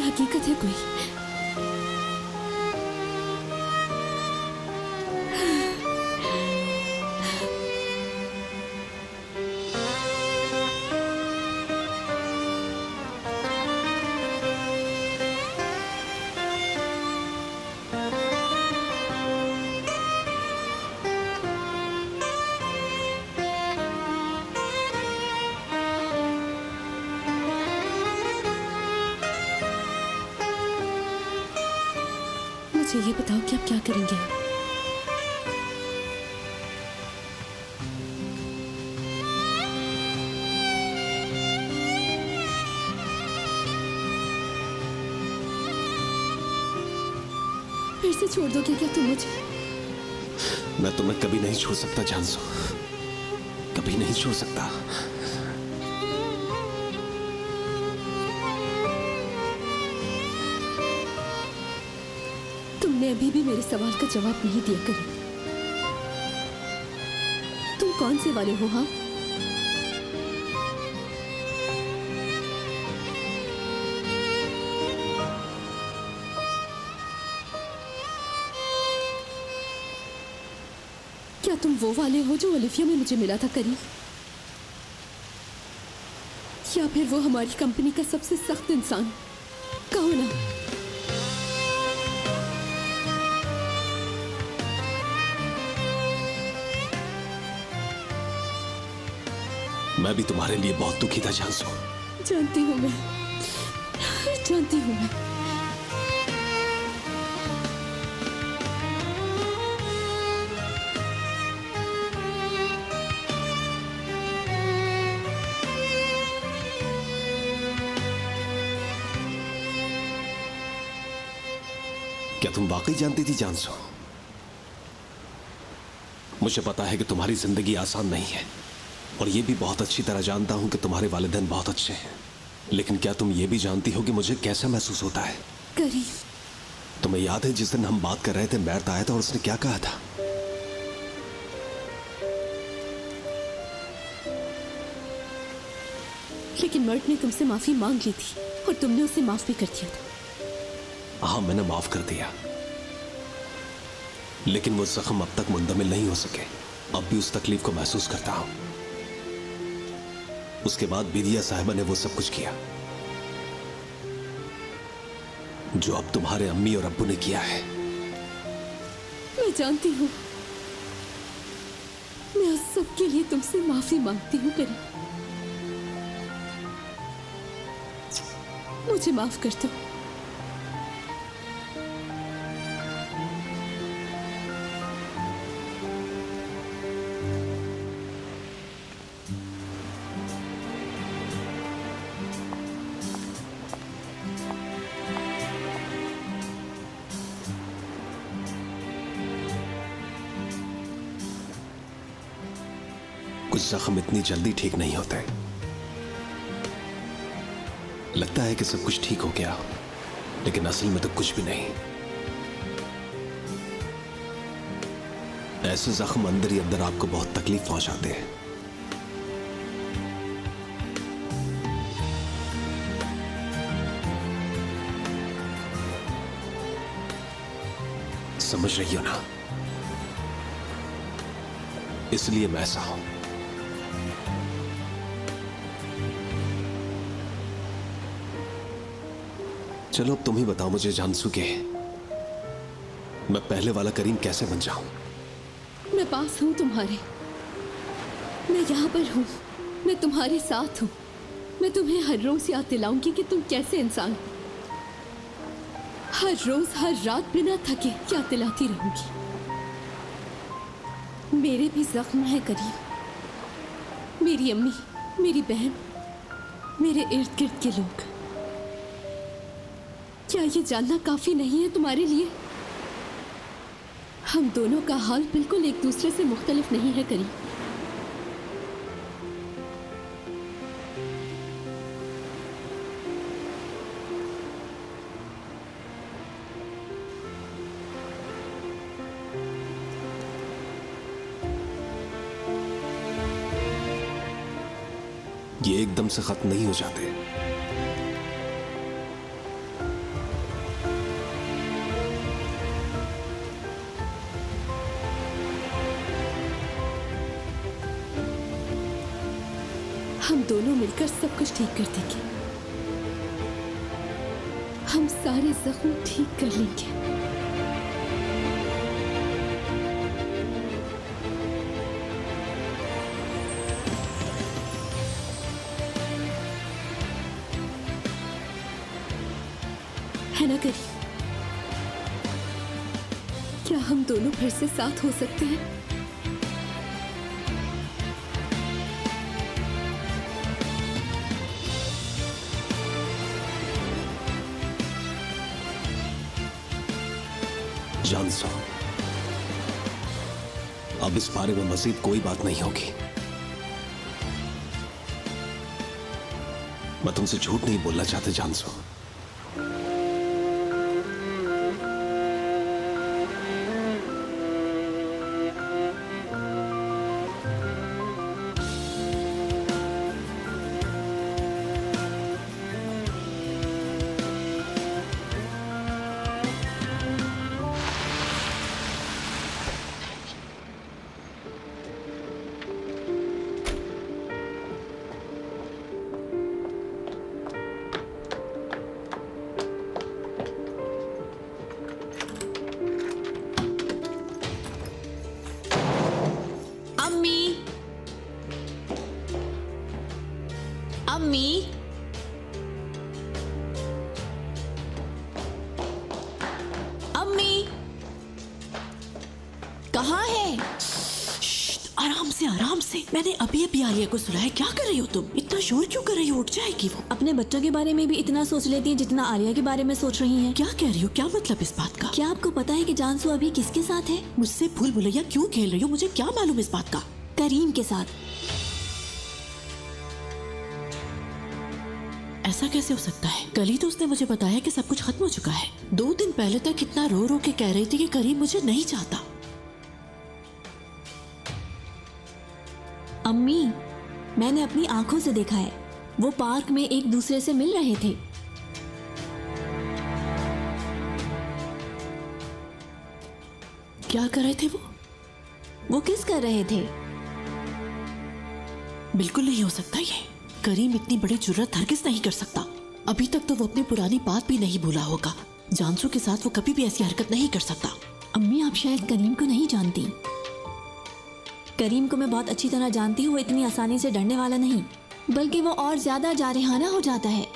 हकीकत है कोई। मुझे ये बताओ कि आप क्या करेंगे? फिर से छोड़ दोगे क्या तुम मुझे? मैं तुम्हें कभी नहीं छोड़ सकता जानसो, कभी नहीं छोड़ सकता। तुमने अभी भी मेरे सवाल का जवाब नहीं दिया करी। तुम कौन से वाले हो? हाँ, क्या तुम वो वाले हो जो ओलिविया में मुझे मिला था करी? या फिर वो हमारी कंपनी का सबसे सख्त इंसान? कहो ना। मैं भी तुम्हारे लिए बहुत दुखी था जानसो। जानती हूँ मैं, जानती हूँ मैं। क्या तुम वाकई जानती थी जानसो? मुझे पता है कि तुम्हारी जिंदगी आसान नहीं है, और ये भी बहुत अच्छी तरह जानता हूं कि तुम्हारे वालिदैन बहुत अच्छे हैं। लेकिन क्या तुम ये भी जानती हो कि मुझे कैसा महसूस होता है? करी, तुम्हें याद है जिस दिन हम बात कर रहे थे मैर्ट आया था और उसने क्या कहा था? लेकिन मर्ट ने तुमसे माफी मांग ली थी और तुमने उसे माफ भी कर दिया था। हाँ, मैंने माफ कर दिया, लेकिन वो जख्म अब तक मुंदमिल नहीं हो सके। अब भी उस तकलीफ को महसूस करता हूं। उसके बाद बिदिया साहिबा ने वो सब कुछ किया जो अब तुम्हारे अम्मी और अब्बू ने किया है। मैं जानती हूँ, मैं उस सब के लिए तुमसे माफी मांगती हूँ करी। मुझे माफ कर दो। कुछ जख्म इतनी जल्दी ठीक नहीं होते। लगता है कि सब कुछ ठीक हो गया, लेकिन असल में तो कुछ भी नहीं। ऐसे जख्म अंदर ही अंदर आपको बहुत तकलीफ पहुंचाते हैं। समझ रही हो ना? इसलिए मैं ऐसा हूं। चलो अब तुम ही बताओ मुझे जानसू के, मैं पहले वाला करीम कैसे बन जाऊं? मैं पास हूं तुम्हारे, मैं यहां पर हूं, मैं तुम्हारे साथ हूं। मैं तुम्हें हर रोज याद दिलाऊंगी कि तुम कैसे इंसान हो। हर रोज हर रात बिना थके याद दिलाती रहूंगी। मेरे भी जख्म है करीम, मेरी अम्मी, मेरी बहन, मेरे इर्द गिर्द के लोग। क्या ये जानना काफी नहीं है तुम्हारे लिए? हम दोनों का हाल बिल्कुल एक दूसरे से मुख्तलिफ नहीं है करीम। ये एकदम से खत्म नहीं हो जाते। हम दोनों मिलकर सब कुछ ठीक कर देंगे। हम सारे जख्म ठीक कर लेंगे। है ना करीम? क्या हम दोनों फिर से साथ हो सकते हैं? जानसो, अब इस बारे में मजीद कोई बात नहीं होगी। मैं तुमसे झूठ नहीं बोलना चाहता जानसो। अम्मी, अम्मी, कहाँ है? आराम से आराम से। मैंने अभी अभी आलिया को सुलाया। क्या कर रही हो तुम? इतना शोर क्यों कर रही हो? उठ जाएगी वो। अपने बच्चों के बारे में भी इतना सोच लेती हैं जितना आलिया के बारे में सोच रही हैं। क्या कह रही हो? क्या मतलब इस बात का? क्या आपको पता है कि जानसू अभी किसके साथ है? मुझसे भूल भुलैया क्यों खेल रही हो? मुझे क्या मालूम इस बात का? करीम के साथ। ऐसा कैसे हो सकता है? कल ही तो उसने मुझे बताया कि सब कुछ खत्म हो चुका है। 2 दिन पहले तक कितना रो रो के कह रही थी कि करीम मुझे नहीं चाहता। अम्मी, मैंने अपनी आंखों से देखा है। वो पार्क में एक दूसरे से मिल रहे थे। क्या कर रहे थे वो? वो किस कर रहे थे? बिल्कुल नहीं हो सकता ये। करीम इतनी बड़ी जुर्रत हरगिज़ नहीं कर सकता। अभी तक तो वो अपनी पुरानी बात भी नहीं भूला होगा। जानसू के साथ वो कभी भी ऐसी हरकत नहीं कर सकता। अम्मी, आप शायद करीम को नहीं जानती। करीम को मैं बहुत अच्छी तरह जानती हूँ। वो इतनी आसानी से डरने वाला नहीं, बल्कि वो और ज्यादा जारहाना हो जाता है।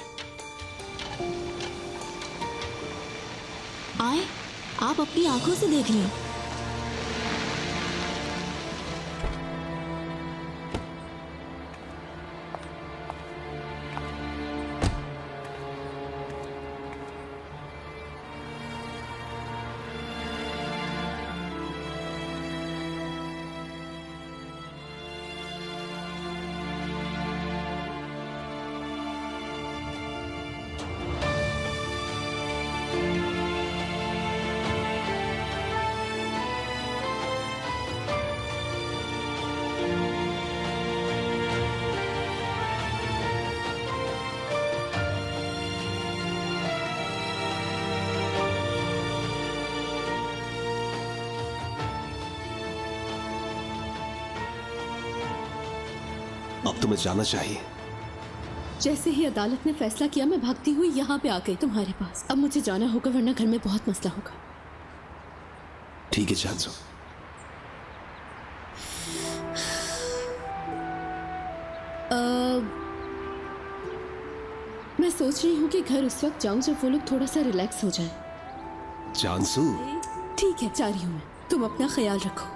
आए, आप अपनी आंखों से देख लें। अब तुम्हें जाना चाहिए। जैसे ही अदालत ने फैसला किया, मैं भागती हुई यहाँ पे आ गई तुम्हारे पास। अब मुझे जाना होगा, वरना घर में बहुत मसला होगा। ठीक है जानसो। मैं सोच रही हूँ कि घर उस वक्त जाऊं जब वो लोग थोड़ा सा रिलैक्स हो जाए। जानसू, ठीक है, जा रही हूँ मैं। तुम अपना ख्याल रखो।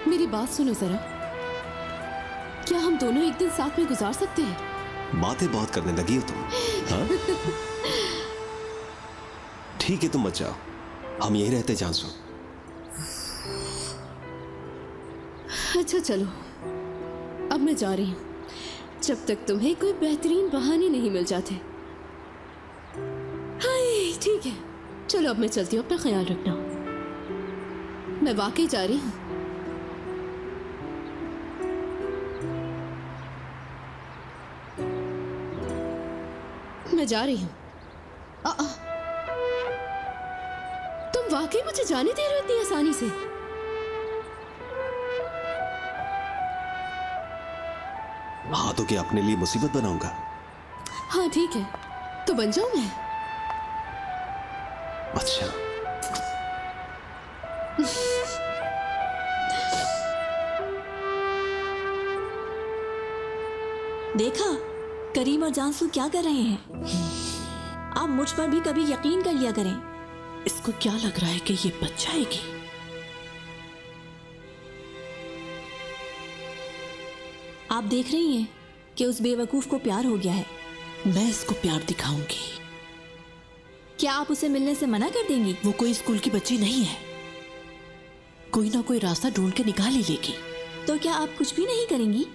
मेरी बात सुनो जरा। क्या हम दोनों एक दिन साथ में गुजार सकते हैं? बातें बहुत करने लगी हो तुम, हाँ? ठीक है, तुम मत जाओ, हम यहीं रहते जानसू। अच्छा चलो, अब मैं जा रही हूँ, जब तक तुम्हें कोई बेहतरीन बहाने नहीं मिल जाते। हाय ठीक है, चलो अब मैं चलती हूँ, अपना ख्याल रखना। मैं वाकई जा रही हूँ। मैं जा रही हूँ। तुम वाकई मुझे जाने दे रहे हो इतनी आसानी से? हाँ तो क्या अपने लिए मुसीबत बनाऊंगा? हाँ ठीक है, तो बन जाऊं मैं। अच्छा, देखा करीम और जानसू क्या कर रहे हैं। आप मुझ पर भी कभी यकीन कर लिया करें। इसको क्या लग रहा है कि ये बच जाएगी? आप देख रही हैं कि उस बेवकूफ को प्यार हो गया है। मैं इसको प्यार दिखाऊंगी। क्या आप उसे मिलने से मना कर देंगी? वो कोई स्कूल की बच्ची नहीं है, कोई ना कोई रास्ता ढूंढ के निकाल ही लेगी। तो क्या आप कुछ भी नहीं करेंगी?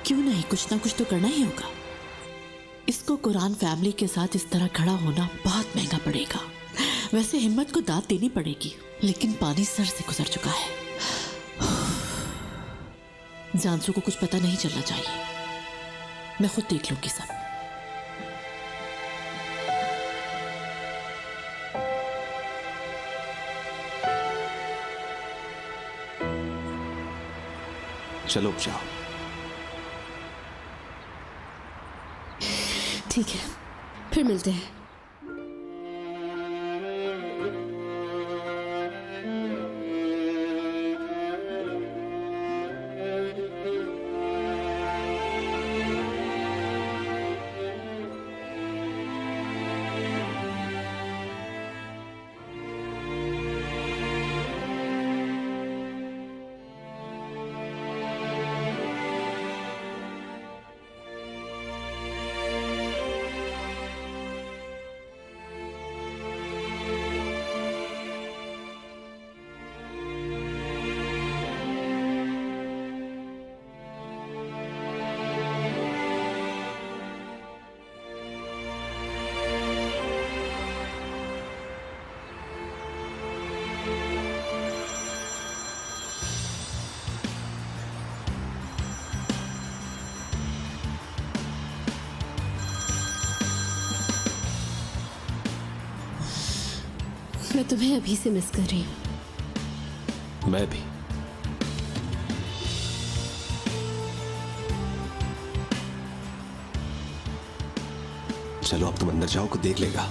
क्यों नहीं, कुछ ना कुछ तो करना ही होगा। इसको कुरान फैमिली के साथ इस तरह खड़ा होना बहुत महंगा पड़ेगा। वैसे हिम्मत को दाद देनी पड़ेगी, लेकिन पानी सर से गुजर चुका है। जानसू को कुछ पता नहीं चलना चाहिए। मैं खुद देख लूंगी सब। चलो अब जाओ। ठीक है, फिर मिलते हैं। मैं तुम्हें अभी से मिस कर रही हूँ। मैं भी। चलो अब तुम अंदर जाओ, को देख लेगा।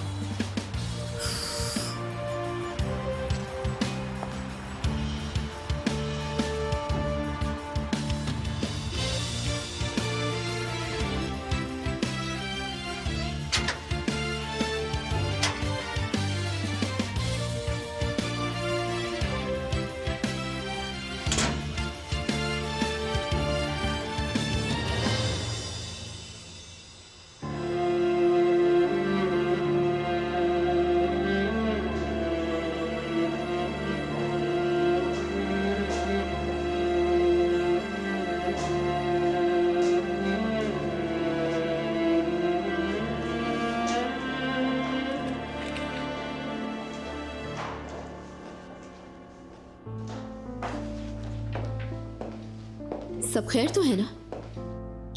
सब खैर तो है ना?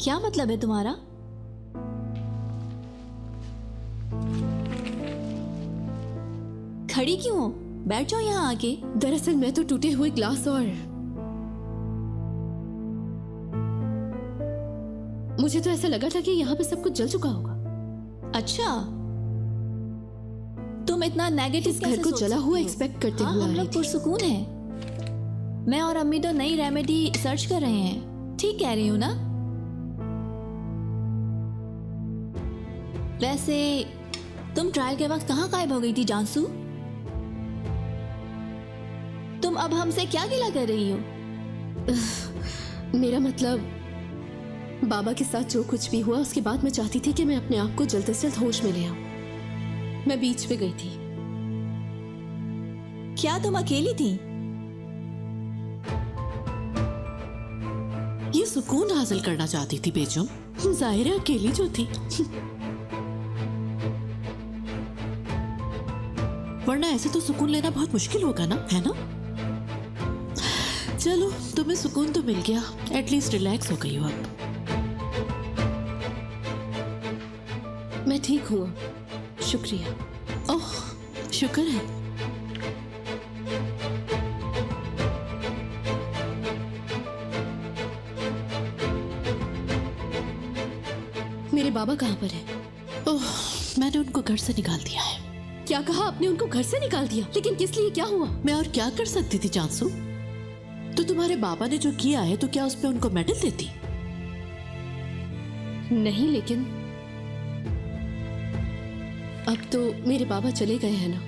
क्या मतलब है तुम्हारा? खड़ी क्यों हो? बैठ जाओ यहाँ आके। दरअसल मैं तो टूटे हुए ग्लास और मुझे तो ऐसा लगा था कि यहाँ पे सब कुछ जल चुका होगा। अच्छा, तुम इतना नेगेटिव इस घर को जला हुआ एक्सपेक्ट करते हाँ, हुए हम आ लोग रही थी। पुरसुकून हैं। मैं और अम्मी तो नई रेमेडी सर्च कर रहे हैं। ठीक कह रही हूँ ना? वैसे तुम ट्रायल के वक्त कहाँ गायब हो गई थी जानसू? तुम अब हमसे क्या गिला कर रही हो? मेरा मतलब बाबा के साथ जो कुछ भी हुआ उसके बाद मैं चाहती थी कि मैं अपने आप को जल्द से जल्द होश में ले आऊं। मैं बीच पे गई थी। क्या तुम अकेली थी? ये सुकून हासिल करना चाहती थी बेगम, जाहिर है अकेली जो थी। वरना ऐसे तो सुकून लेना बहुत मुश्किल होगा ना, है ना? चलो, तुम्हें सुकून तो मिल गया, एटलीस्ट रिलैक्स हो गई हो अब। मैं ठीक हूँ, शुक्रिया। ओह, शुक्र है। मेरे बाबा कहाँ पर है? ओह, मैंने उनको घर से निकाल दिया है। क्या कहा आपने? उनको घर से निकाल दिया? लेकिन किस लिए? क्या हुआ? मैं और क्या कर सकती थी चांसू? तो तुम्हारे बाबा ने जो किया है तो क्या उस पे उनको मेडल देती? नहीं, लेकिन अब तो मेरे बाबा चले गए हैं ना।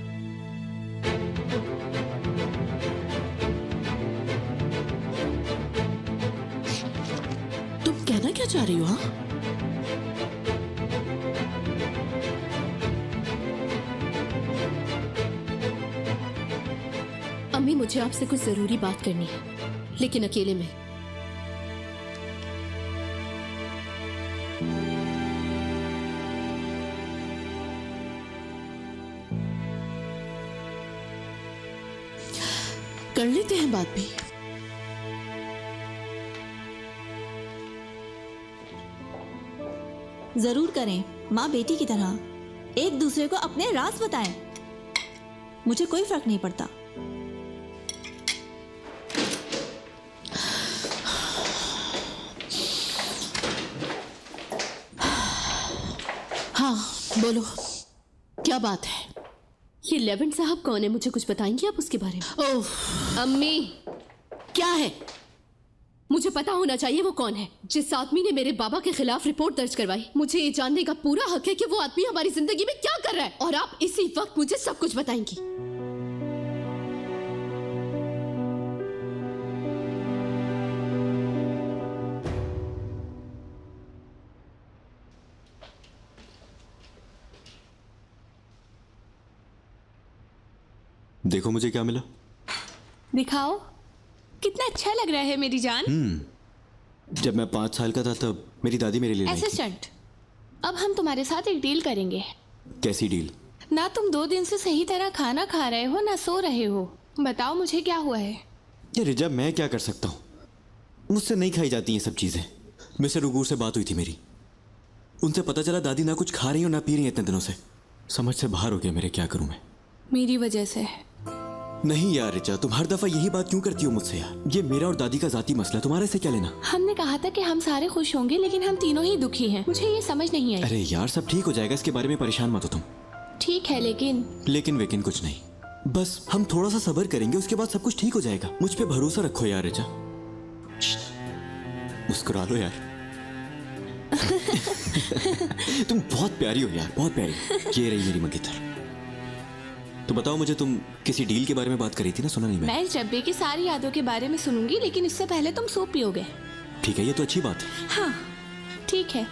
तुम कहना क्या चाह रही हो? हाँ, अम्मी, मुझे आपसे कुछ जरूरी बात करनी है, लेकिन अकेले में। कर लेते हैं बात भी। जरूर करें, माँ बेटी की तरह एक दूसरे को अपने राज बताएं। मुझे कोई फर्क नहीं पड़ता। हाँ, बोलो, क्या बात है? ये लेवेंट साहब कौन है? मुझे कुछ बताएंगी आप उसके बारे में? ओह, अम्मी, क्या है? मुझे पता होना चाहिए वो कौन है। जिस आदमी ने मेरे बाबा के खिलाफ रिपोर्ट दर्ज करवाई, मुझे ये जानने का पूरा हक है कि वो आदमी हमारी जिंदगी में क्या कर रहा है, और आप इसी वक्त मुझे सब कुछ बताएंगी। देखो मुझे क्या मिला। दिखाओ, कितना अच्छा लग रहा है मेरी जान। जब मैं 5 साल का था तब मेरी दादी मेरे लिए लाई थी। असिस्टेंट, अब हम तुम्हारे साथ एक डील करेंगे। कैसी डील? ना तुम 2 दिन से सही तरह खाना खा रहे हो, ना सो रहे हो। बताओ मुझे क्या हुआ है। ये रिजा, मैं क्या कर सकता हूँ? मुझसे नहीं खाई जाती ये सब चीजें। मिस्टर उगूर से बात हुई थी मेरी, उनसे पता चला दादी ना कुछ खा रही हो ना पी रही है इतने दिनों से। समझ से बाहर हो गया मेरे, क्या करूं मैं? मेरी वजह से। नहीं यार रिचा, तुम हर दफा यही बात क्यों करती हो मुझसे यार? ये मेरा और दादी का जाती मसला, तुम्हारे से क्या लेना? हमने कहा था कि हम सारे खुश होंगे, लेकिन हम तीनों ही दुखी हैं। मुझे ये समझ नहीं आई। अरे यार, सब ठीक हो जाएगा, इसके बारे में परेशान मत हो तुम। ठीक है, लेकिन वेकिन कुछ नहीं, बस हम थोड़ा सा सब्र करेंगे, उसके बाद सब कुछ ठीक हो जाएगा। मुझ पे भरोसा रखो यार रिचा। मुस्कुरा लो यार। तुम बहुत प्यारी हो यार, बहुत प्यारी। ये रही मेरी मंगेतर। तो बताओ मुझे, तुम किसी डील के बारे में बात करी थी ना? सुना नहीं मैं। मैं इस डब्बे की सारी यादों के बारे में सुनूंगी, लेकिन इससे पहले तुम सूप पियोगे। ठीक है, ये तो अच्छी बात है। हाँ ठीक है,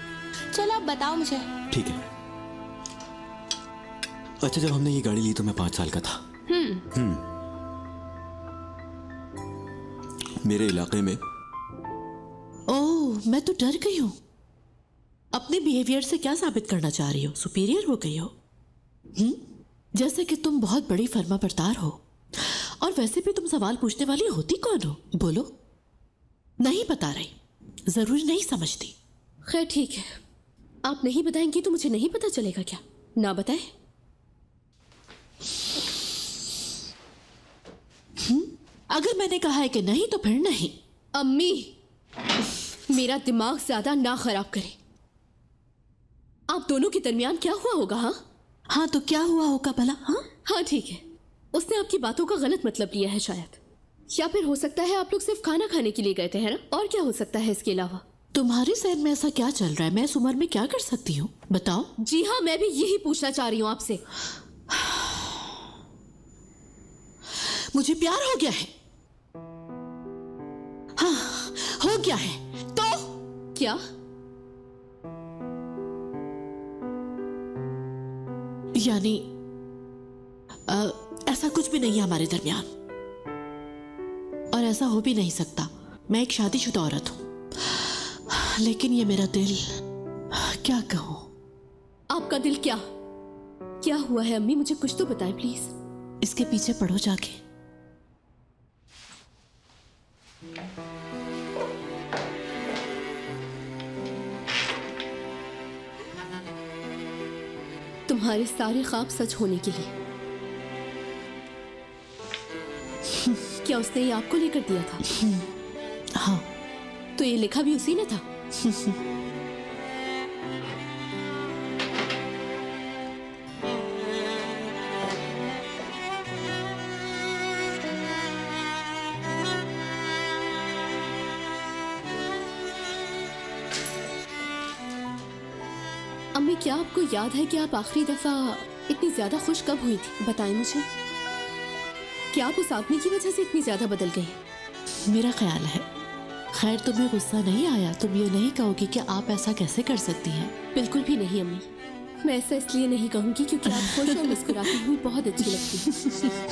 चलो अब बताओ मुझे। ठीक है। अच्छा, जब हमने ये गाड़ी ली तो मैं 5 साल का था। मेरे इलाके में। ओह, मैं तो डर गई हूँ। अपने बिहेवियर से क्या साबित करना चाह रही हो? सुपीरियर हो गई हो? जैसे कि तुम बहुत बड़ी फर्मा बरदार हो। और वैसे भी तुम सवाल पूछने वाली होती कौन हो? बोलो। नहीं बता रही, जरूरी नहीं समझती। खैर ठीक है, आप नहीं बताएंगी तो मुझे नहीं पता चलेगा क्या? ना बताए। अगर मैंने कहा है कि नहीं तो फिर नहीं। अम्मी, मेरा दिमाग ज्यादा ना खराब करें। आप दोनों के दरमियान क्या हुआ होगा? हाँ तो क्या हुआ होगा भला? हाँ ठीक है, उसने आपकी बातों का गलत मतलब लिया है शायद, या फिर हो सकता है आप लोग सिर्फ खाना खाने के लिए गए थे, है ना? और क्या हो सकता है इसके अलावा? तुम्हारे सहन में ऐसा क्या चल रहा है? मैं इस उम्र में क्या कर सकती हूँ, बताओ। जी हाँ, मैं भी यही पूछना चाह रही हूँ आपसे। मुझे प्यार हो गया है। हाँ, हो गया है। तो क्या? यानी ऐसा कुछ भी नहीं है हमारे दरमियान, और ऐसा हो भी नहीं सकता। मैं एक शादीशुदा औरत हूं, लेकिन ये मेरा दिल, क्या कहूं। आपका दिल क्या हुआ है अम्मी? मुझे कुछ तो बताएं प्लीज। इसके पीछे पढ़ो जाके। तुम्हारे सारे ख्वाब सच होने के लिए। क्या उसने ये आपको लेकर दिया था? हाँ। तो ये लिखा भी उसी ने था? अम्मी, क्या आपको याद है कि आप आखिरी दफा इतनी ज्यादा खुश कब हुई थी? बताएं मुझे। क्या आप उस आदमी की वजह से इतनी ज्यादा बदल गई? मेरा ख्याल है। खैर, तुम्हें गुस्सा नहीं आया? तुम ये नहीं कहोगी कि आप ऐसा कैसे कर सकती हैं? बिल्कुल भी नहीं अम्मी। मैं ऐसा इसलिए नहीं कहूंगी क्योंकि आप खुश और मुस्कुराती हुई बहुत अच्छी लगती हैं।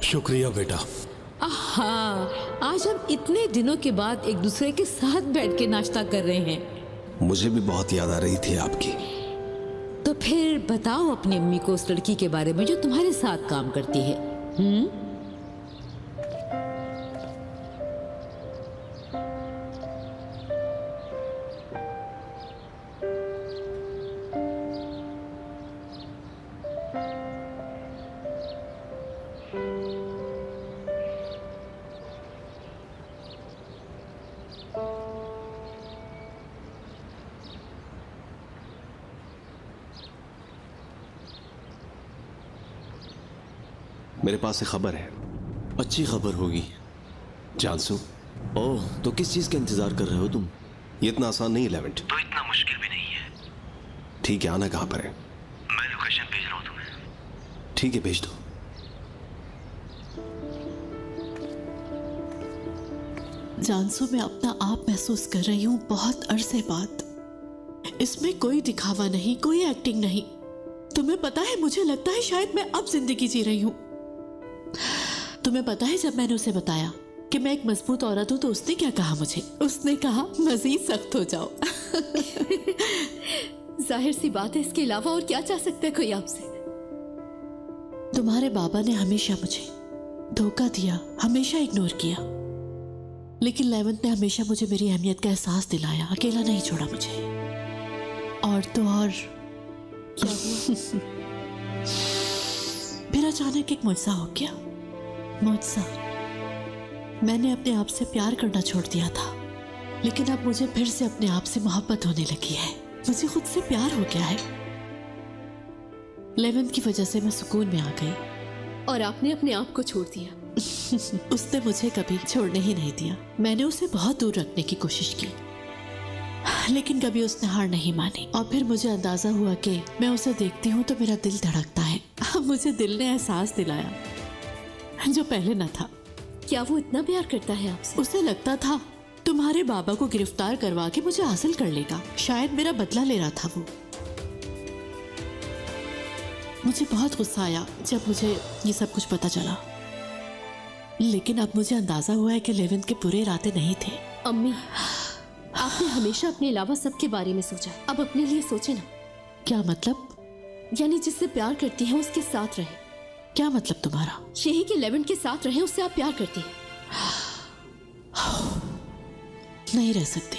शुक्रिया बेटा। हाँ, आज हम इतने दिनों के बाद एक दूसरे के साथ बैठ के नाश्ता कर रहे हैं। मुझे भी बहुत याद आ रही थी आपकी। तो फिर बताओ अपनी अम्मी को उस लड़की के बारे में जो तुम्हारे साथ काम करती है। मेरे पास एक खबर है। अच्छी खबर होगी। जानसू, ओह, तो किस चीज का इंतजार कर रहे हो तुम? ये इतना आसान नहीं है लेवेंट। तो इतना मुश्किल भी नहीं है। ठीक है, आना कहाँ पर है? मैं लोकेशन भेज रहा हूँ तुम्हें। ठीक है, भेज दो। जानसू, मैं अपना आप महसूस कर रही हूँ बहुत अरसे बाद। इसमें कोई दिखावा नहीं, कोई एक्टिंग नहीं। तुम्हें पता है, मुझे लगता है शायद मैं अब जिंदगी जी रही हूँ। तुम्हें पता है, जब मैंने उसे बताया कि मैं एक मजबूत औरत हूं तो उसने क्या कहा मुझे? उसने कहा मजीद सख्त हो जाओ। जाहिर सी बात है, इसके अलावा और क्या चाह सकता है कोई आपसे? तुम्हारे बाबा ने हमेशा मुझे धोखा दिया, हमेशा इग्नोर किया, लेकिन लेवंत ने हमेशा मुझे मेरी अहमियत का एहसास दिलाया, अकेला नहीं छोड़ा मुझे। और तो और क्या हुआ? फिर अचानक एक मुझसा हो गया। मुझसा। मैंने अपने आप से प्यार करना छोड़ दिया था, लेकिन अब मुझे फिर से अपने आप से मोहब्बत होने लगी है। मुझे खुद से प्यार हो गया है। लेवंत की वजह से मैं सुकून में आ गई। और आपने अपने आप को छोड़ दिया? उसने मुझे कभी छोड़ने ही नहीं दिया। मैंने उसे बहुत दूर रखने की कोशिश की, लेकिन कभी उसने हार नहीं मानी। और फिर मुझे अंदाजा हुआ कि मैं उसे देखती हूँ तो मेरा दिल धड़कता है। मुझे दिल ने एहसास दिलाया जो पहले न था। क्या वो इतना प्यार करता है आपसे? उसे लगता था तुम्हारे बाबा को गिरफ्तार करवा के मुझे हासिल कर लेगा। शायद मेरा बदला ले रहा था वो। मुझे बहुत गुस्सा आया जब मुझे ये सब कुछ पता चला, लेकिन अब मुझे अंदाजा हुआ है कि लेवेंत के पूरे इरादे नहीं थे। अम्मी, आपने हमेशा अपने अलावा सबके बारे में सोचा, अब अपने लिए सोचे ना। क्या मतलब? यानी जिससे प्यार करती हैं उसके साथ रहे। क्या मतलब तुम्हारा? यही कि लेवेंट के साथ रहे, उससे आप प्यार करती हैं। नहीं रह सकती।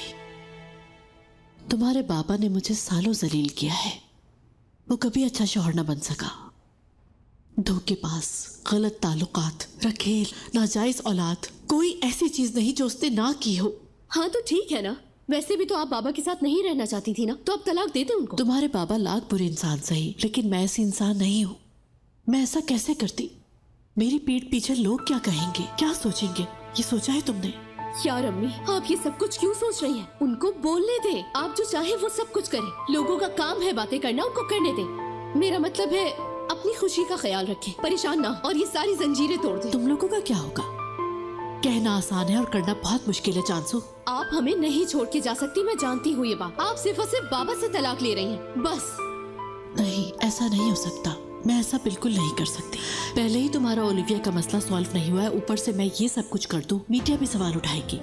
तुम्हारे बाबा ने मुझे सालों जलील किया है। वो कभी अच्छा शौहर न बन सका। धोखेबाज, गलत ताल्लुकात, रखेल, नाजायज औलाद, कोई ऐसी चीज नहीं जो उसने ना की हो। हाँ तो ठीक है ना, वैसे भी तो आप बाबा के साथ नहीं रहना चाहती थी ना, तो अब तलाक दे दे उनको। तुम्हारे बाबा लाख बुरे इंसान सही, लेकिन मैं ऐसी इंसान नहीं हूँ। मैं ऐसा कैसे करती? मेरी पीठ पीछे लोग क्या कहेंगे, क्या सोचेंगे, ये सोचा है तुमने? यार अम्मी, आप ये सब कुछ क्यों सोच रही हैं? उनको बोलने दे, आप जो चाहे वो सब कुछ करें। लोगों का काम है बातें करना, उनको करने दे। मेरा मतलब है अपनी खुशी का ख्याल रखें, परेशान ना और ये सारी जंजीरें तोड़ दें। तुम लोगों का क्या होगा? कहना आसान है और करना बहुत मुश्किल है चांसू। आप हमें नहीं छोड़ के जा सकती, मैं जानती हूँ ये बात। आप सिर्फ और सिर्फ बाबा से तलाक ले रही हैं, बस। नहीं, ऐसा नहीं हो सकता। मैं ऐसा बिल्कुल नहीं कर सकती। पहले ही तुम्हारा ओलिविया का मसला सॉल्व नहीं हुआ है, ऊपर से मैं ये सब कुछ कर दूं, मीडिया भी सवाल उठाएगी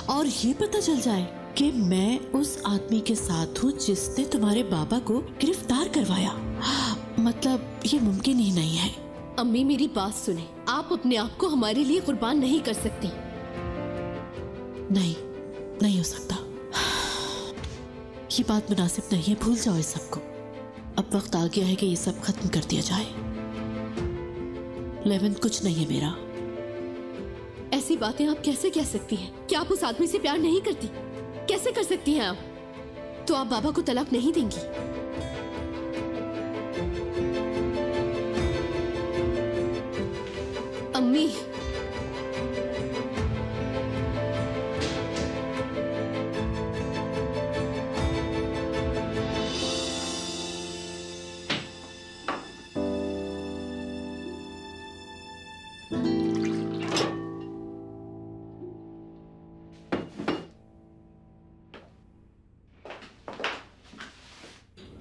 और ये पता चल जाए कि मैं उस आदमी के साथ हूँ जिसने तुम्हारे बाबा को गिरफ्तार करवाया। मतलब ये मुमकिन ही नहीं है। अम्मी मेरी बात सुने, आप अपने आप को हमारे लिए कुर्बान नहीं कर सकती। नहीं, नहीं हो सकता। ये बात मुनासिब नहीं है, भूल जाओ इस सबको। अब वक्त आ गया है कि ये सब खत्म कर दिया जाए। लेवन कुछ नहीं है मेरा। ऐसी बातें आप कैसे कह सकती हैं? क्या आप उस आदमी से प्यार नहीं करती? कैसे कर सकती हैं आप? तो आप बाबा को तलाक नहीं देंगी? अम्मी,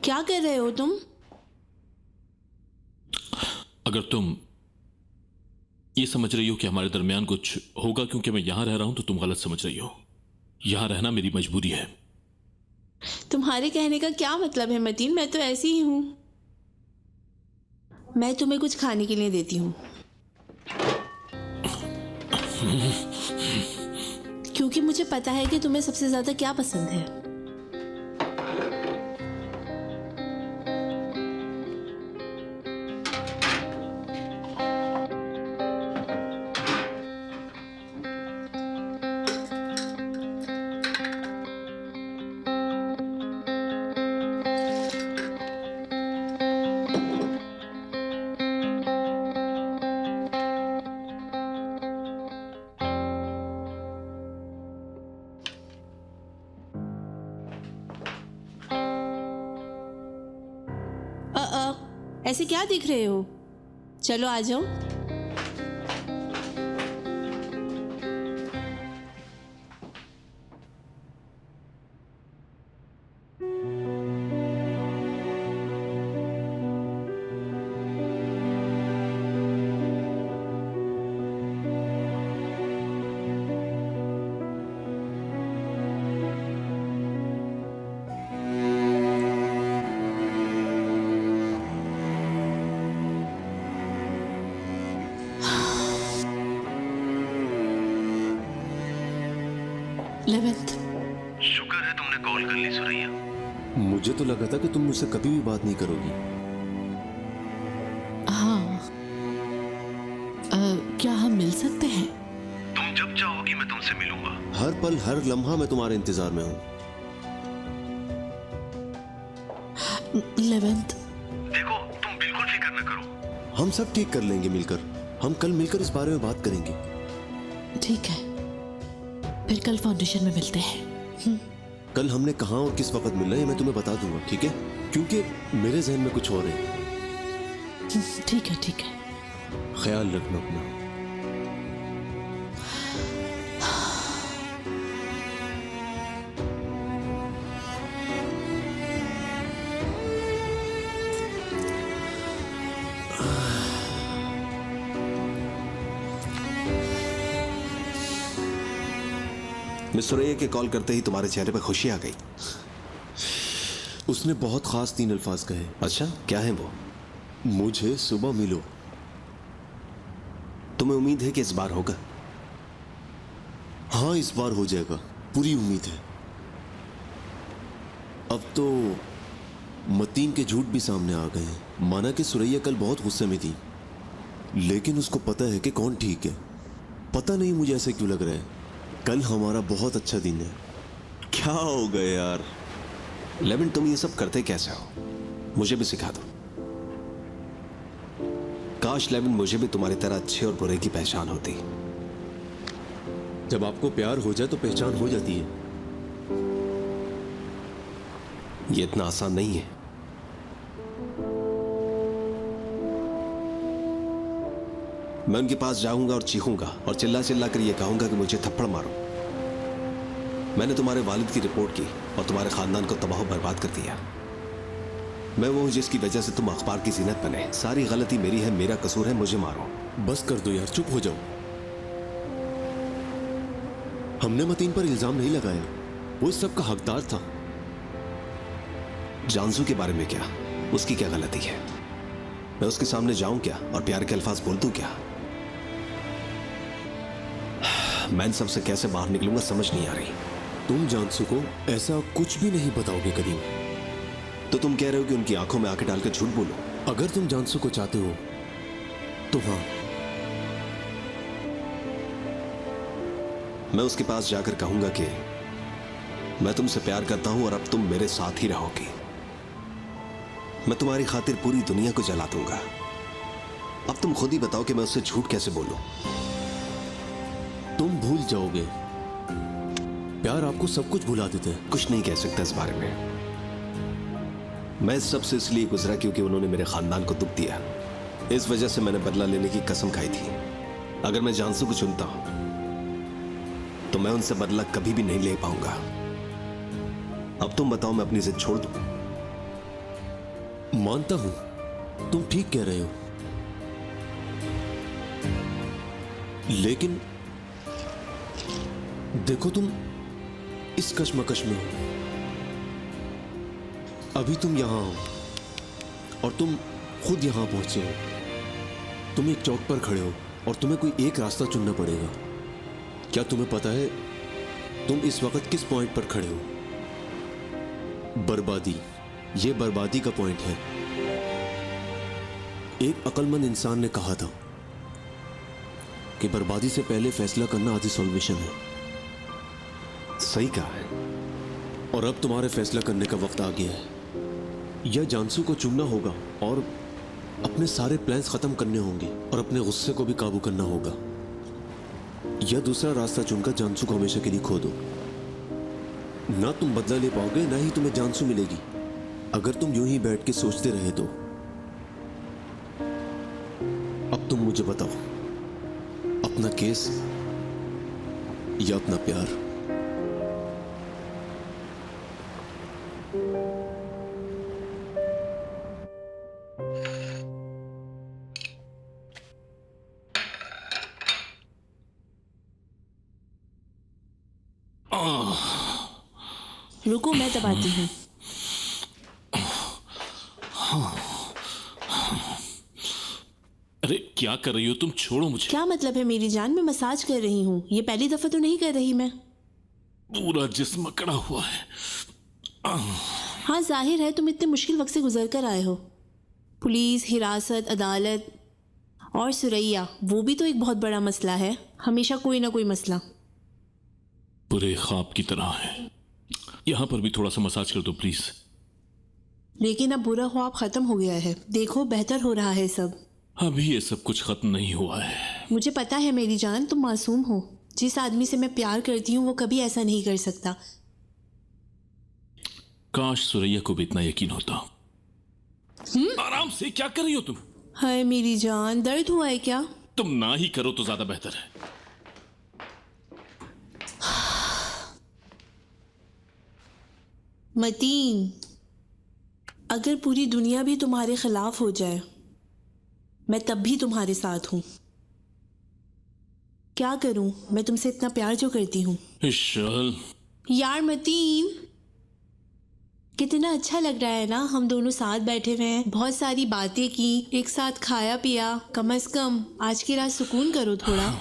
क्या कर रहे हो तुम? अगर तुम ये समझ रही हो कि हमारे दरमियान कुछ होगा क्योंकि मैं यहां रह रहा हूं तो तुम गलत समझ रही हो। यहां रहना मेरी मजबूरी है। तुम्हारे कहने का क्या मतलब है मतीन? मैं तो ऐसी ही हूं। मैं तुम्हें कुछ खाने के लिए देती हूँ, क्योंकि मुझे पता है कि तुम्हें सबसे ज्यादा क्या पसंद है। ऐसे क्या दिख रहे हो? चलो आ जाओ। लेवेंथ, शुक्र है तुमने कॉल कर ली सुरैया। मुझे तो लगा था कि तुम मुझसे कभी भी बात नहीं करोगी। हाँ, क्या हम मिल सकते हैं? तुम जब चाहोगी मैं तुमसे मिलूंगा। हर पल हर लम्हा मैं तुम्हारे इंतजार में हूँ। लेवेंथ, देखो तुम बिल्कुल फिक्र न करो। हम सब ठीक कर लेंगे मिलकर। हम कल मिलकर इस बारे में बात करेंगे। ठीक है, फिर कल फाउंडेशन में मिलते हैं। कल हमने कहाँ और किस वक्त मिलना है मैं तुम्हें बता दूंगा, ठीक है? क्योंकि मेरे जहन में कुछ और है। ठीक है, ठीक है। ख्याल रखना अपना। मिस सुरैया के कॉल करते ही तुम्हारे चेहरे पर खुशी आ गई। उसने बहुत खास 3 अल्फाज कहे। अच्छा, क्या है वो? मुझे सुबह मिलो। तुम्हें उम्मीद है कि इस बार होगा? हाँ, इस बार हो जाएगा, पूरी उम्मीद है। अब तो मतीन के झूठ भी सामने आ गए हैं। माना कि सुरैया कल बहुत गुस्से में थी, लेकिन उसको पता है कि कौन ठीक है। पता नहीं मुझे ऐसे क्यों लग रहा है। कल हमारा बहुत अच्छा दिन है। क्या हो गए यार? लेविन, तुम ये सब करते कैसे हो? मुझे भी सिखा दो। काश लेविन मुझे भी तुम्हारी तरह अच्छे और बुरे की पहचान होती। जब आपको प्यार हो जाए तो पहचान हो जाती है। ये इतना आसान नहीं है। मैं उनके पास जाऊंगा और चीखूंगा और चिल्ला चिल्ला कर यह कहूंगा कि मुझे थप्पड़ मारो। मैंने तुम्हारे वालिद की रिपोर्ट की और तुम्हारे खानदान को तबाह बर्बाद कर दिया। मैं वो हूं जिसकी वजह से तुम अखबार की जीनत बने। सारी गलती मेरी है, मेरा कसूर है, मुझे मारो। बस कर दो यार, चुप हो जाओ। हमने मतीन पर इल्जाम नहीं लगाया, वो इस सब का हकदार था। जानसू के बारे में क्या? उसकी क्या गलती है? मैं उसके सामने जाऊं क्या और प्यार के अल्फाज बोल दूं क्या? मैं इन सबसे कैसे बाहर निकलूंगा समझ नहीं आ रही। तुम जानसू को ऐसा कुछ भी नहीं बताओगे करीम। तो तुम कह रहे हो कि उनकी आंखों में आंखें डालकर झूठ बोलो? अगर तुम जानसू को चाहते हो तो हाँ। मैं उसके पास जाकर कहूंगा कि मैं तुमसे प्यार करता हूं और अब तुम मेरे साथ ही रहोगी। मैं तुम्हारी खातिर पूरी दुनिया को जला दूंगा। अब तुम खुद ही बताओ कि मैं उससे झूठ कैसे बोलूं? तुम भूल जाओगे। प्यार आपको सब कुछ भुला देते हैं। कुछ नहीं कह सकता इस बारे में। मैं इस सबसे इसलिए गुजरा क्योंकि उन्होंने मेरे खानदान को दुख दिया। इस वजह से मैंने बदला लेने की कसम खाई थी। अगर मैं जानसू को चुनता हूं तो मैं उनसे बदला कभी भी नहीं ले पाऊंगा। अब तुम बताओ, मैं अपनी जिद छोड़ दूं? मानता हूं तुम ठीक कह रहे हो, लेकिन देखो तुम इस कश्मकश में हो। अभी तुम यहां हो और तुम खुद यहां पहुंचे हो। तुम एक चौक पर खड़े हो और तुम्हें कोई एक रास्ता चुनना पड़ेगा। क्या तुम्हें पता है तुम इस वक्त किस पॉइंट पर खड़े हो? बर्बादी। ये बर्बादी का पॉइंट है। एक अक्लमंद इंसान ने कहा था कि बर्बादी से पहले फैसला करना आधी सॉल्यूशन है। सही कहा है। और अब तुम्हारे फैसला करने का वक्त आ गया है। यह जानसू को चुनना होगा और अपने सारे प्लान्स खत्म करने होंगे और अपने गुस्से को भी काबू करना होगा। यह दूसरा रास्ता चुनकर जानसू को हमेशा के लिए खो दो। ना तुम बदला ले पाओगे, ना ही तुम्हें जानसू मिलेगी। अगर तुम यूं ही बैठ के सोचते रहे तो। अब तुम मुझे बताओ, अपना केस या अपना प्यार? रुको, मैं दबाती हूँ। अरे क्या कर रही हो तुम? छोड़ो मुझे। क्या मतलब है मेरी जान? मैं मसाज कर रही हूँ। ये पहली दफा तो नहीं कर रही मैं। पूरा जिस्म अकड़ा हुआ है। हाँ, जाहिर है तुम इतने मुश्किल वक्त से गुजर कर आए हो। पुलिस, हिरासत, अदालत और सुरैया, वो भी तो एक बहुत बड़ा मसला है। हमेशा कोई ना कोई मसला। बुरे ख्वाब की तरह है। यहां पर भी थोड़ा सा मसाज कर दो प्लीज। लेकिन अब बुरा ख्वाब खत्म हो गया है। देखो, बेहतर हो रहा है सब। अभी ये सब कुछ खत्म नहीं हुआ है। मुझे पता है मेरी जान, तुम मासूम हो। जिस आदमी से मैं प्यार करती हूँ वो कभी ऐसा नहीं कर सकता। काश सुरैया को भी इतना यकीन होता। आराम से, क्या कर रही हो तुम? हाय मेरी जान, दर्द हुआ है क्या? तुम ना ही करो तो ज्यादा बेहतर है। मतीन, अगर पूरी दुनिया भी तुम्हारे खिलाफ हो जाए, मैं तब भी तुम्हारे साथ हूं। क्या करूं, मैं तुमसे इतना प्यार जो करती हूं। इशाल। यार मतीन, कितना अच्छा लग रहा है ना, हम दोनों साथ बैठे हुए हैं, बहुत सारी बातें की, एक साथ खाया पिया। कम से कम आज की रात सुकून करो थोड़ा।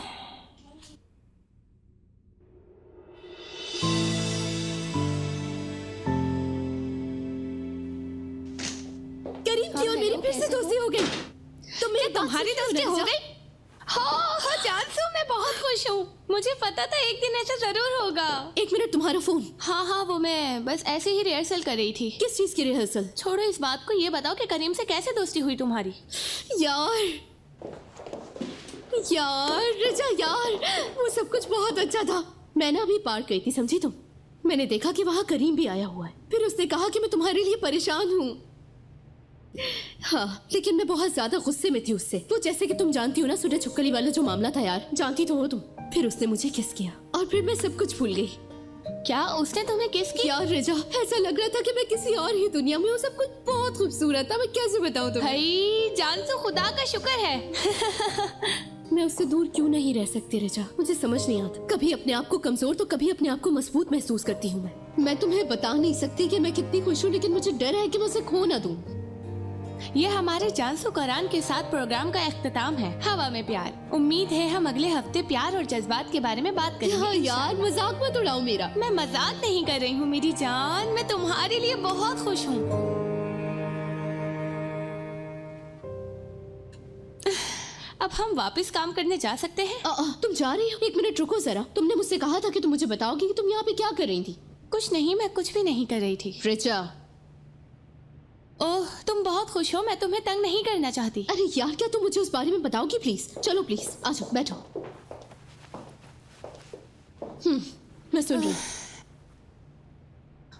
क्यों मेरी फिर से दोस्ती हो गई? तो मेरी तुम्हारी दोस्ती हो गई? हाँ जानसू, मैं बहुत खुश हूँ। मुझे पता था एक दिन ऐसा जरूर होगा। एक मिनट, तुम्हारा फोन। हाँ, वो मैं बस ऐसे ही रिहर्सल कर रही थी। किस चीज की रिहर्सल? छोड़ो इस बात को, ये बताओ कि करीम से कैसे दोस्ती हुई तुम्हारी? यार यार रिचा यार, वो सब कुछ बहुत अच्छा था। मैं ना अभी पार्क गई थी, समझी तुम? मैंने देखा कि वहाँ करीम भी आया हुआ है। फिर उसने कहा कि मैं तुम्हारे लिए परेशान हूँ। हाँ, लेकिन मैं बहुत ज्यादा गुस्से में थी उससे। वो जैसे कि तुम जानती हो ना, सुडे छुपकली वाला जो मामला था यार, जानती तो हो तुम। फिर उसने मुझे किस किया और फिर मैं सब कुछ भूल गई। क्या उसने तुम्हें किस किया? यार रिजा, ऐसा लग रहा था कि मैं किसी और ही दुनिया में हूँ। सब कुछ बहुत खूबसूरत था, मैं कैसे बताऊँ तुम्हें? भाई जानसू, खुदा का शुक्र है। मैं उससे दूर क्यों नहीं रह सकती रिजा, मुझे समझ नहीं आता। कभी अपने आप को कमजोर तो कभी अपने आप को मजबूत महसूस करती हूँ मैं तुम्हें बता नहीं सकती कि मैं कितनी खुश हूँ, लेकिन मुझे डर है कि मैं उसे खो ना दूँ। ये हमारे जानसू कुरान के साथ प्रोग्राम का इख्तिताम है, हवा में प्यार। उम्मीद है हम अगले हफ्ते प्यार और जज्बात के बारे में बात करेंगे। हाँ यार, मजाक मत उड़ाओ मेरा। मैं मजाक नहीं कर रही हूँ मेरी जान, मैं तुम्हारे लिए बहुत खुश हूँ। अब हम वापस काम करने जा सकते हैं? तुम जा रही हो? एक मिनट रुको जरा। तुमने मुझसे कहा था कि तुम मुझे बताओगी कि तुम यहाँ पे क्या कर रही थी। कुछ नहीं, मैं कुछ भी नहीं कर रही थी। रिचा, ओह तुम बहुत खुश हो, मैं तुम्हें तंग नहीं करना चाहती। अरे यार, क्या तुम मुझे उस बारे में बताओगी प्लीज? चलो प्लीज आ जाओ, बैठो। मैं सुन रही हूँ।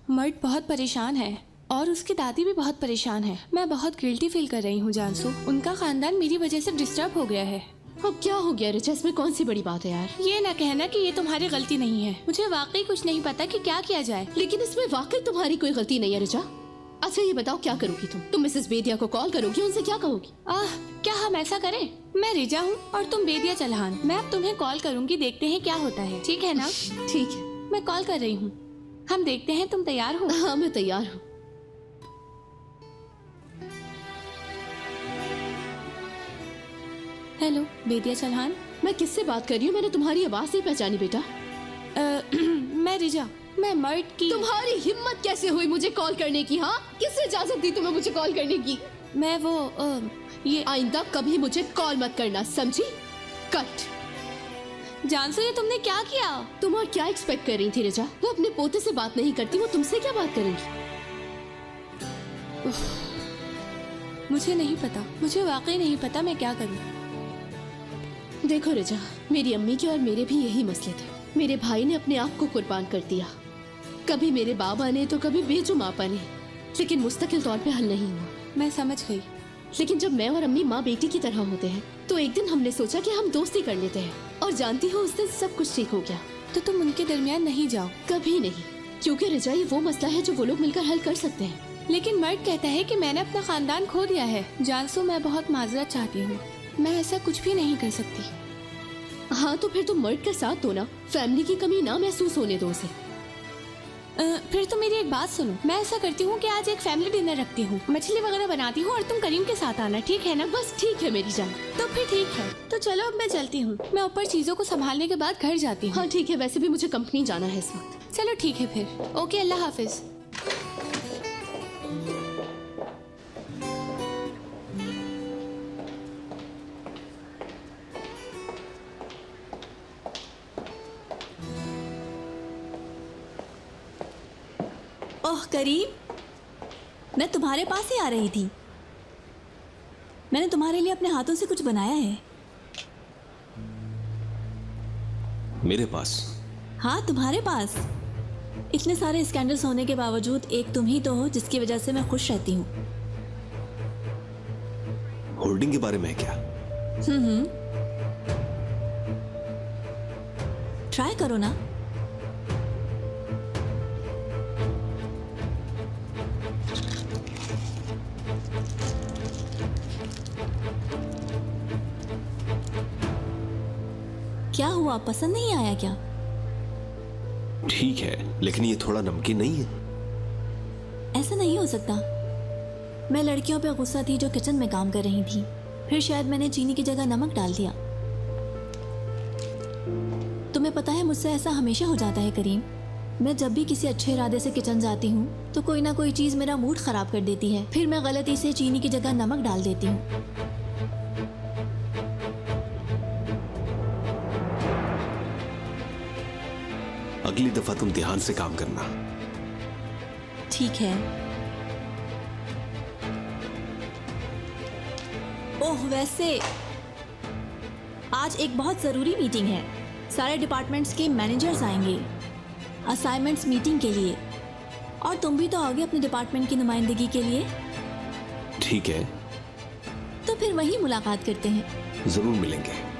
मर्द बहुत परेशान है और उसकी दादी भी बहुत परेशान है। मैं बहुत गिल्टी फील कर रही हूँ जानसू। उनका खानदान मेरी वजह से डिस्टर्ब हो गया है। अब क्या हो गया रिचा? इसमें कौन सी बड़ी बात है यार? ये ना कहना कि ये तुम्हारी गलती नहीं है। मुझे वाकई कुछ नहीं पता कि क्या किया जाए। लेकिन इसमें वाकई तुम्हारी कोई गलती नहीं है रिचा। अच्छा ये बताओ, क्या करोगी तुम मिसेस बेदिया को कॉल करोगी? उनसे क्या कहोगी? क्या हम ऐसा करें? मैं रिजा हूँ और तुम बेदिया चल्हान। मैं अब तुम्हें कॉल करूँगी, देखते हैं क्या होता है। ठीक है ना? ठीक है, मैं कॉल कर रही हूँ, हम देखते हैं। तुम तैयार हो? हाँ मैं तैयार हूँ। हेलो बेदिया चल्हान। मैं किससे बात कर रही हूँ? मैंने तुम्हारी आवाज नहीं पहचानी बेटा। मैं रिजा, मैं मर्द की। तुम्हारी हिम्मत कैसे हुई मुझे कॉल करने की? हाँ, किसने इजाजत दी तुम्हें मुझे कॉल करने की? मैं वो ये आइंदा कभी मुझे कॉल मत करना, समझी? कट। जानसू, ये तुमने क्या किया? तुम और क्या एक्सपेक्ट कर रही थी रिजा? वो अपने पोते से बात नहीं करती, वो तुमसे क्या बात करेंगी? मुझे नहीं पता, मुझे वाकई नहीं पता मैं क्या करूं। देखो रिजा, मेरी अम्मी के और मेरे भी यही मसले थे। मेरे भाई ने अपने आप को कुर्बान कर दिया, कभी मेरे बाबा ने तो कभी बेजुम आपा ने, लेकिन मुस्तकिल तौर पे हल नहीं हुआ। मैं समझ गई। लेकिन जब मैं और अम्मी माँ बेटी की तरह होते हैं तो एक दिन हमने सोचा कि हम दोस्ती कर लेते हैं, और जानती हो उस दिन सब कुछ ठीक हो गया। तो तुम उनके दरमियान नहीं जाओ? कभी नहीं, क्योंकि रिजा ये वो मसला है जो वो लोग मिलकर हल कर सकते हैं। लेकिन मर्द कहता है कि मैंने अपना खानदान खो दिया है। जानसू, मैं बहुत माजरत चाहती हूँ, मैं ऐसा कुछ भी नहीं कर सकती। हाँ तो फिर तुम मर्द का साथ दो ना, फैमिली की कमी ना महसूस होने दो उसे। फिर तो मेरी एक बात सुनो, मैं ऐसा करती हूँ कि आज एक फैमिली डिनर रखती हूँ, मछली वगैरह बनाती हूँ और तुम करीम के साथ आना, ठीक है ना? बस ठीक है मेरी जान। तो फिर ठीक है, तो चलो अब मैं चलती हूँ। मैं ऊपर चीजों को संभालने के बाद घर जाती हूँ। हाँ ठीक है, वैसे भी मुझे कंपनी जाना है इस वक्त। चलो ठीक है फिर, ओके, अल्लाह हाफिज। ओह करीम, मैं तुम्हारे पास ही आ रही थी। मैंने तुम्हारे लिए अपने हाथों से कुछ बनाया है। मेरे पास? हाँ तुम्हारे पास। इतने सारे स्कैंडल्स होने के बावजूद एक तुम ही तो हो जिसकी वजह से मैं खुश रहती हूँ। होल्डिंग के बारे में है क्या? ट्राई करो ना। क्या हुआ, पसंद नहीं आया क्या? ठीक है, लेकिन ये थोड़ा नमकीन नहीं है? ऐसा नहीं हो सकता। मैं लड़कियों पे गुस्सा थी जो किचन में काम कर रही थी, फिर शायद मैंने चीनी की जगह नमक डाल दिया। तुम्हें पता है मुझसे ऐसा हमेशा हो जाता है करीम। मैं जब भी किसी अच्छे इरादे से किचन जाती हूँ तो कोई ना कोई चीज़ मेरा मूड खराब कर देती है, फिर मैं गलती से चीनी की जगह नमक डाल देती हूँ। अगली दफा तुम ध्यान से काम करना। ठीक है। ओह वैसे आज एक बहुत ज़रूरी मीटिंग है। सारे डिपार्टमेंट्स के मैनेजर्स आएंगे असाइनमेंट्स मीटिंग के लिए, और तुम भी तो आओगे अपने डिपार्टमेंट की नुमाइंदगी के लिए। ठीक है, तो फिर वहीं मुलाकात करते हैं। जरूर मिलेंगे।